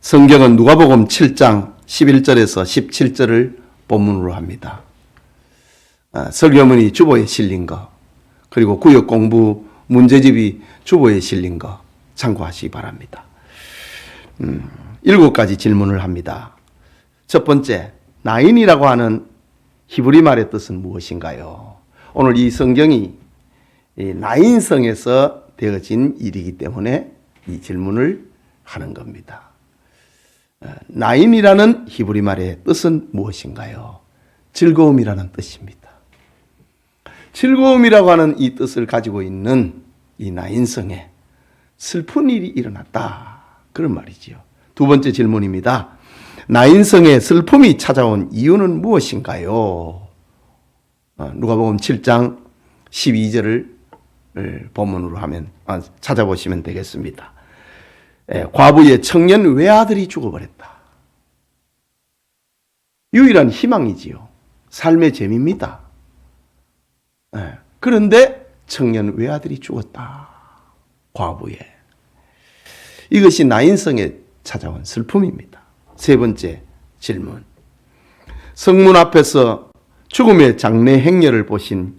성경은 누가복음 7장 11절에서 17절을 본문으로 합니다. 설교문이 주보에 실린 거, 그리고 구역 공부 문제집이 주보에 실린 거 참고하시기 바랍니다. 7가지 질문을 합니다. 첫 번째, 나인이라고 하는 히브리 말의 뜻은 무엇인가요? 오늘 이 성경이 나인성에서 되어진 일이기 때문에 이 질문을 하는 겁니다. 나인이라는 히브리 말의 뜻은 무엇인가요? 즐거움이라는 뜻입니다. 즐거움이라고 하는 이 뜻을 가지고 있는 이 나인성에 슬픈 일이 일어났다, 그런 말이지요. 두 번째 질문입니다. 나인성에 슬픔이 찾아온 이유는 무엇인가요? 누가복음 7장 12절을 본문으로 찾아보시면 되겠습니다. 과부의 청년 외아들이 죽어버렸다. 유일한 희망이지요. 삶의 재미입니다. 그런데 청년 외아들이 죽었다. 과부의. 이것이 나인성에 찾아온 슬픔입니다. 세 번째 질문. 성문 앞에서 죽음의 장례 행렬을 보신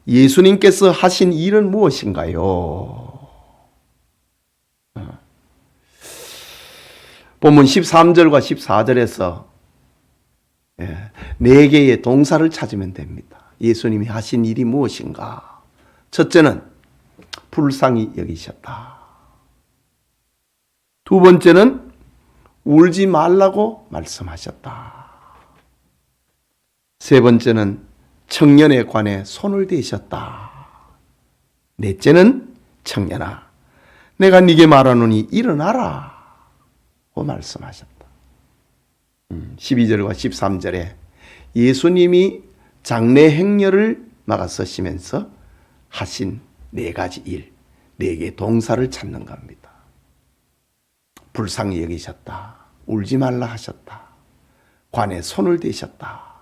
예수님께서 하신 일은 무엇인가요? 본문 13절과 14절에서 4개의 동사를 찾으면 됩니다. 예수님이 하신 일이 무엇인가? 첫째는 불쌍히 여기셨다. 두 번째는 울지 말라고 말씀하셨다. 세 번째는 청년에 관해 손을 대셨다. 넷째는 청년아, 내가 네게 말하노니 일어나라 고 말씀하셨다. 12절과 13절에 예수님이 장례 행렬을 막아서시면서 하신 4가지 일, 4개의 동사를 찾는 겁니다. 불쌍히 여기셨다. 울지 말라 하셨다. 관에 손을 대셨다.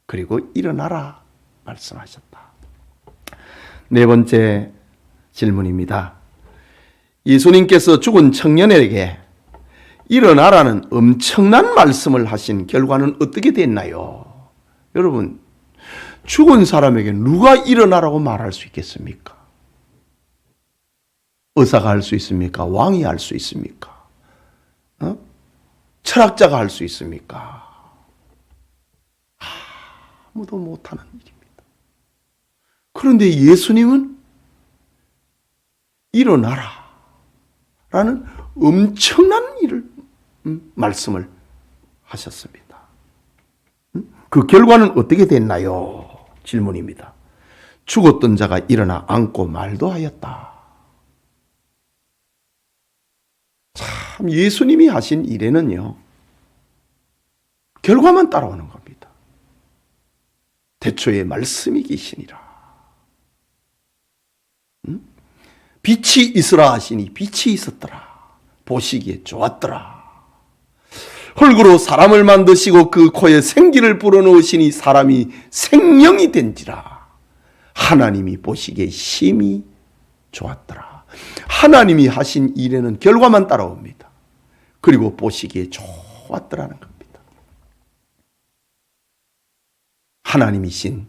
그리고 일어나라 말씀하셨다. 네 번째 질문입니다. 예수님께서 죽은 청년에게 일어나라는 엄청난 말씀을 하신 결과는 어떻게 됐나요? 여러분, 죽은 사람에게 누가 일어나라고 말할 수 있겠습니까? 의사가 할 수 있습니까? 왕이 할 수 있습니까? 철학자가 할 수 있습니까? 아무도 못하는 일입니다. 그런데 예수님은 일어나라 라는 엄청난 일을 말씀을 하셨습니다. 그 결과는 어떻게 됐나요? 질문입니다. 죽었던 자가 일어나 앉고 말도 하였다. 참, 예수님이 하신 일에는요, 결과만 따라오는 겁니다. 태초에 말씀이 계시니라. 빛이 있으라 하시니 빛이 있었더라. 보시기에 좋았더라. 흙으로 사람을 만드시고 그 코에 생기를 불어넣으시니 사람이 생명이 된지라. 하나님이 보시기에 심히 좋았더라. 하나님이 하신 일에는 결과만 따라옵니다. 그리고 보시기에 좋았더라는 겁니다. 하나님이신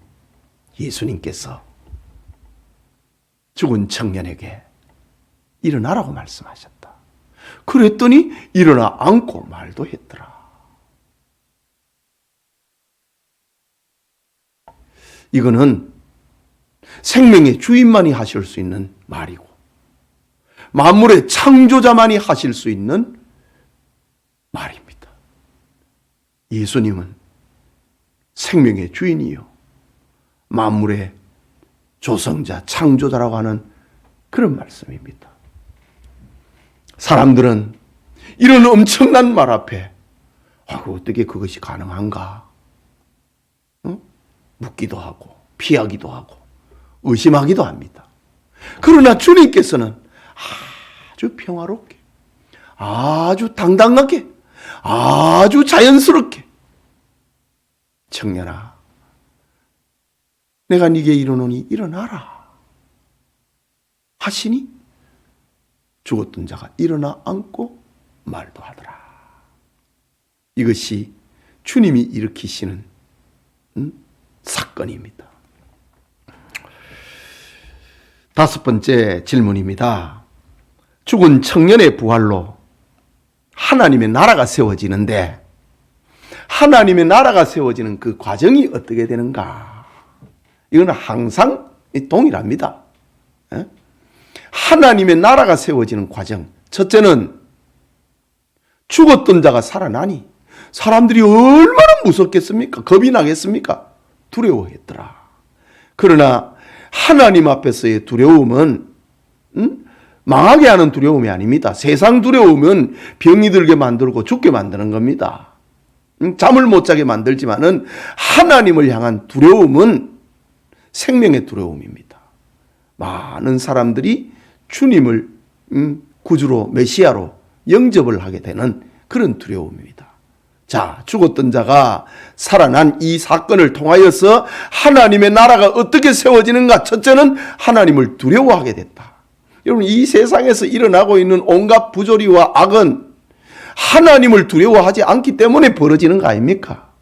예수님께서 죽은 청년에게 일어나라고 말씀하셨다. 그랬더니 일어나 앉고 말도 했더라. 이거는 생명의 주인만이 하실 수 있는 말이고, 만물의 창조자만이 하실 수 있는 말입니다. 예수님은 생명의 주인이요, 만물의 조성자, 창조자라고 하는 그런 말씀입니다. 사람들은 이런 엄청난 말 앞에 어떻게 그것이 가능한가? 묻기도 하고 피하기도 하고 의심하기도 합니다. 그러나 주님께서는 아주 평화롭게, 아주 당당하게, 아주 자연스럽게, 청년아, 내가 네게 이르노니 일어나라 하시니 죽었던 자가 일어나 앉고 말도 하더라. 이것이 주님이 일으키시는 사건입니다. 다섯 번째 질문입니다. 죽은 청년의 부활로 하나님의 나라가 세워지는데 하나님의 나라가 세워지는 그 과정이 어떻게 되는가? 이건 항상 동일합니다. 하나님의 나라가 세워지는 과정. 첫째는 죽었던 자가 살아나니 사람들이 얼마나 무섭겠습니까? 겁이 나겠습니까? 두려워했더라. 그러나 하나님 앞에서의 두려움은 망하게 하는 두려움이 아닙니다. 세상 두려움은 병이 들게 만들고 죽게 만드는 겁니다. 잠을 못 자게 만들지만은 하나님을 향한 두려움은 생명의 두려움입니다. 많은 사람들이 주님을 구주로 메시아로 영접을 하게 되는 그런 두려움입니다. 자, 죽었던 자가 살아난 이 사건을 통하여서 하나님의 나라가 어떻게 세워지는가? 첫째는 하나님을 두려워하게 됐다. 여러분, 이 세상에서 일어나고 있는 온갖 부조리와 악은 하나님을 두려워하지 않기 때문에 벌어지는 거 아닙니까?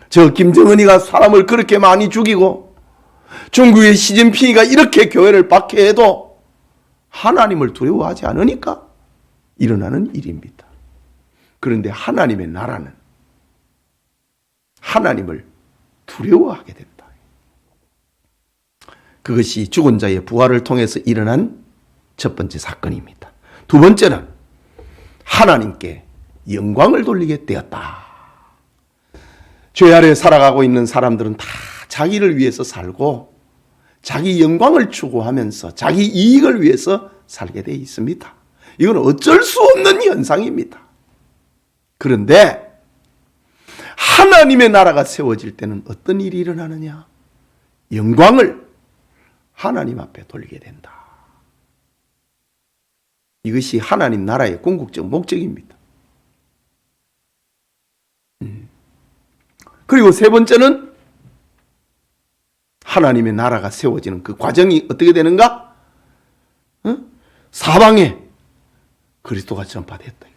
저 김정은이가 사람을 그렇게 많이 죽이고 중국의 시진핑이가 이렇게 교회를 박해해도 하나님을 두려워하지 않으니까 일어나는 일입니다. 그런데 하나님의 나라는 하나님을 두려워하게 된다. 그것이 죽은 자의 부활을 통해서 일어난 첫 번째 사건입니다. 두 번째는 하나님께 영광을 돌리게 되었다. 죄 아래 살아가고 있는 사람들은 다 자기를 위해서 살고 자기 영광을 추구하면서 자기 이익을 위해서 살게 되어 있습니다. 이건 어쩔 수 없는 현상입니다. 그런데 하나님의 나라가 세워질 때는 어떤 일이 일어나느냐? 영광을 하나님 앞에 돌리게 된다. 이것이 하나님 나라의 궁극적 목적입니다. 그리고 세 번째는 하나님의 나라가 세워지는 그 과정이 어떻게 되는가? 사방에 그리스도가 전파됐다.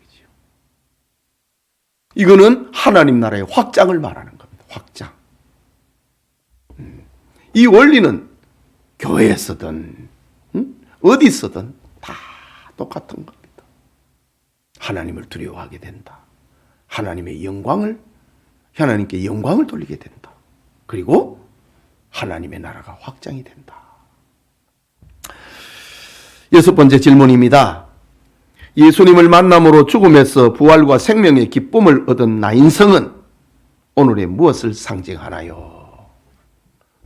이거는 하나님 나라의 확장을 말하는 겁니다. 확장. 이 원리는 교회에서든 어디서든 다 똑같은 겁니다. 하나님을 두려워하게 된다. 하나님의 영광을, 하나님께 영광을 돌리게 된다. 그리고 하나님의 나라가 확장이 된다. 여섯 번째 질문입니다. 예수님을 만남으로 죽음에서 부활과 생명의 기쁨을 얻은 나인성은 오늘의 무엇을 상징하나요?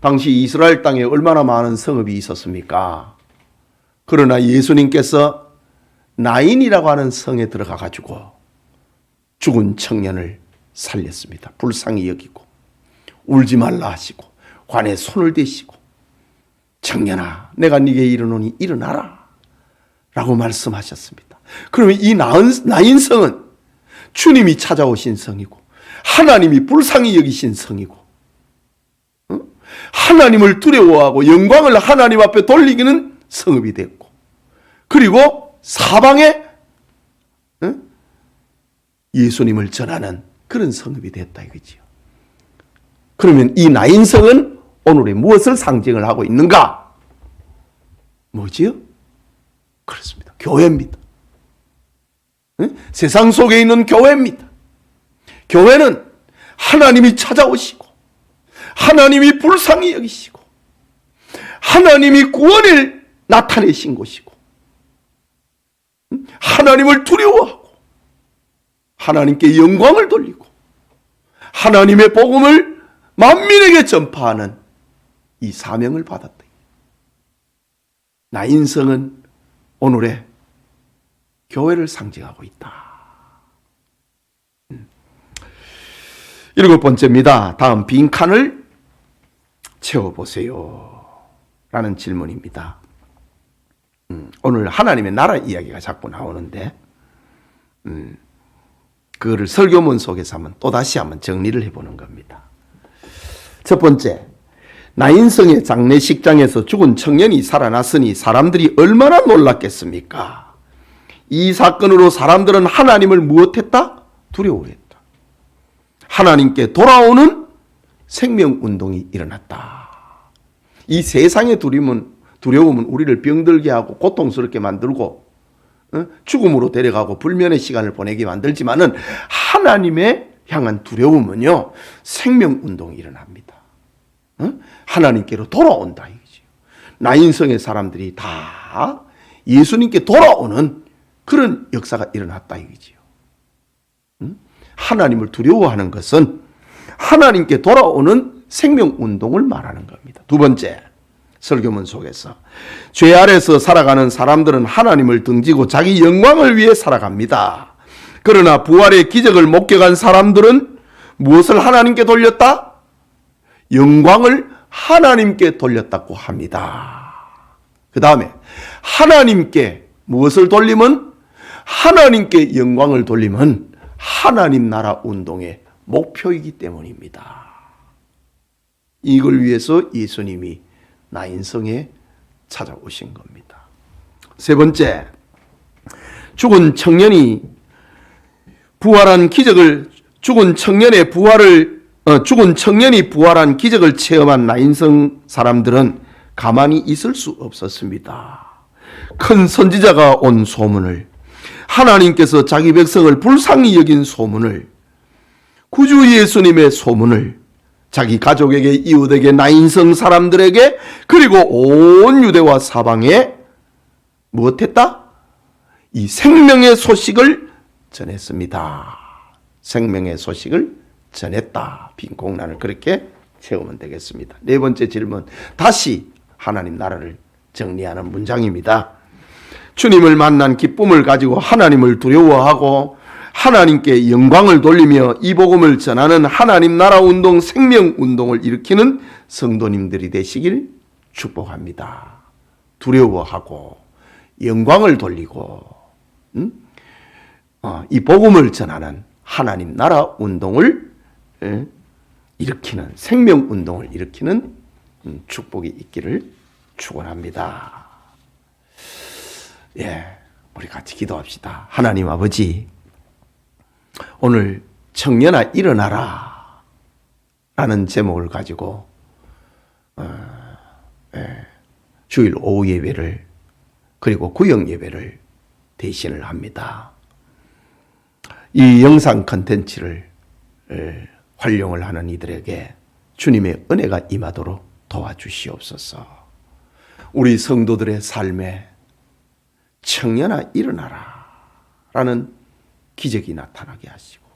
당시 이스라엘 땅에 얼마나 많은 성읍이 있었습니까? 그러나 예수님께서 나인이라고 하는 성에 들어가 가지고 죽은 청년을 살렸습니다. 불쌍히 여기고 울지 말라 하시고 관에 손을 대시고 청년아 내가 네게 이르노니 일어나라 라고 말씀하셨습니다. 그러면 이 나인성은 주님이 찾아오신 성이고 하나님이 불쌍히 여기신 성이고 하나님을 두려워하고 영광을 하나님 앞에 돌리기는 성읍이 됐고 그리고 사방에 예수님을 전하는 그런 성읍이 됐다 이거지요. 그러면 이 나인성은 오늘의 무엇을 상징을 하고 있는가? 뭐지요? 그렇습니다. 교회입니다. 세상 속에 있는 교회입니다. 교회는 하나님이 찾아오시고 하나님이 불쌍히 여기시고 하나님이 구원을 나타내신 곳이고 하나님을 두려워하고 하나님께 영광을 돌리고 하나님의 복음을 만민에게 전파하는 이 사명을 받았다. 나인성은 오늘의 교회를 상징하고 있다. 일곱 번째입니다. 다음 빈칸을 채워보세요. 라는 질문입니다. 오늘 하나님의 나라 이야기가 자꾸 나오는데 그거를 설교문 속에서 한번 또다시 한번 정리를 해보는 겁니다. 첫 번째, 나인성의 장례식장에서 죽은 청년이 살아났으니 사람들이 얼마나 놀랐겠습니까? 이 사건으로 사람들은 하나님을 무엇했다? 두려워했다. 하나님께 돌아오는 생명운동이 일어났다. 이 세상의 두려움은 우리를 병들게 하고 고통스럽게 만들고 죽음으로 데려가고 불면의 시간을 보내게 만들지만은 하나님의 향한 두려움은요, 생명운동이 일어납니다. 하나님께로 돌아온다 이거죠. 나인성의 사람들이 다 예수님께 돌아오는 그런 역사가 일어났다 이거죠. 하나님을 두려워하는 것은 하나님께 돌아오는 생명운동을 말하는 겁니다. 두 번째, 설교문 속에서 죄 아래서 살아가는 사람들은 하나님을 등지고 자기 영광을 위해 살아갑니다. 그러나 부활의 기적을 목격한 사람들은 무엇을 하나님께 돌렸다? 영광을 하나님께 돌렸다고 합니다. 그 다음에 하나님께 무엇을 돌리면? 하나님께 영광을 돌리면 하나님 나라 운동의 목표이기 때문입니다. 이걸 위해서 예수님이 나인성에 찾아오신 겁니다. 세 번째, 죽은 청년이 부활한 기적을 체험한 나인성 사람들은 가만히 있을 수 없었습니다. 큰 선지자가 온 소문을, 하나님께서 자기 백성을 불쌍히 여긴 소문을, 구주 예수님의 소문을 자기 가족에게, 이웃에게, 나인성 사람들에게, 그리고 온 유대와 사방에 무엇했다? 이 생명의 소식을 전했습니다. 생명의 소식을 전했다. 빈 공란을 그렇게 채우면 되겠습니다. 네 번째 질문, 다시 하나님 나라를 정리하는 문장입니다. 주님을 만난 기쁨을 가지고 하나님을 두려워하고 하나님께 영광을 돌리며 이 복음을 전하는 하나님 나라 운동, 생명 운동을 일으키는 성도님들이 되시길 축복합니다. 두려워하고 영광을 돌리고 이 복음을 전하는 하나님 나라 운동을 일으키는, 생명 운동을 일으키는 축복이 있기를 축원합니다. 예, 우리 같이 기도합시다. 하나님 아버지, 오늘 청년아 일어나라 라는 제목을 가지고 주일 오후 예배를, 그리고 구역 예배를 대신을 합니다. 이 영상 컨텐츠를 활용을 하는 이들에게 주님의 은혜가 임하도록 도와주시옵소서. 우리 성도들의 삶에 청년아 일어나라 라는 기적이 나타나게 하시고,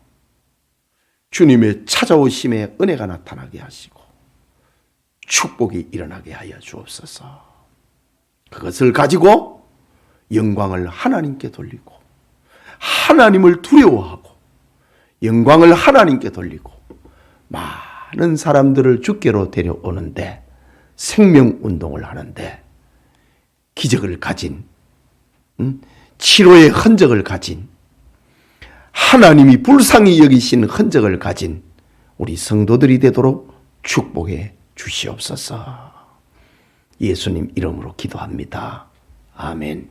주님의 찾아오심의 은혜가 나타나게 하시고, 축복이 일어나게 하여 주옵소서. 그것을 가지고 영광을 하나님께 돌리고, 하나님을 두려워하고, 영광을 하나님께 돌리고, 많은 사람들을 주께로 데려오는데, 생명운동을 하는데 기적을 가진, 치료의 흔적을 가진, 하나님이 불쌍히 여기신 흔적을 가진 우리 성도들이 되도록 축복해 주시옵소서. 예수님 이름으로 기도합니다. 아멘.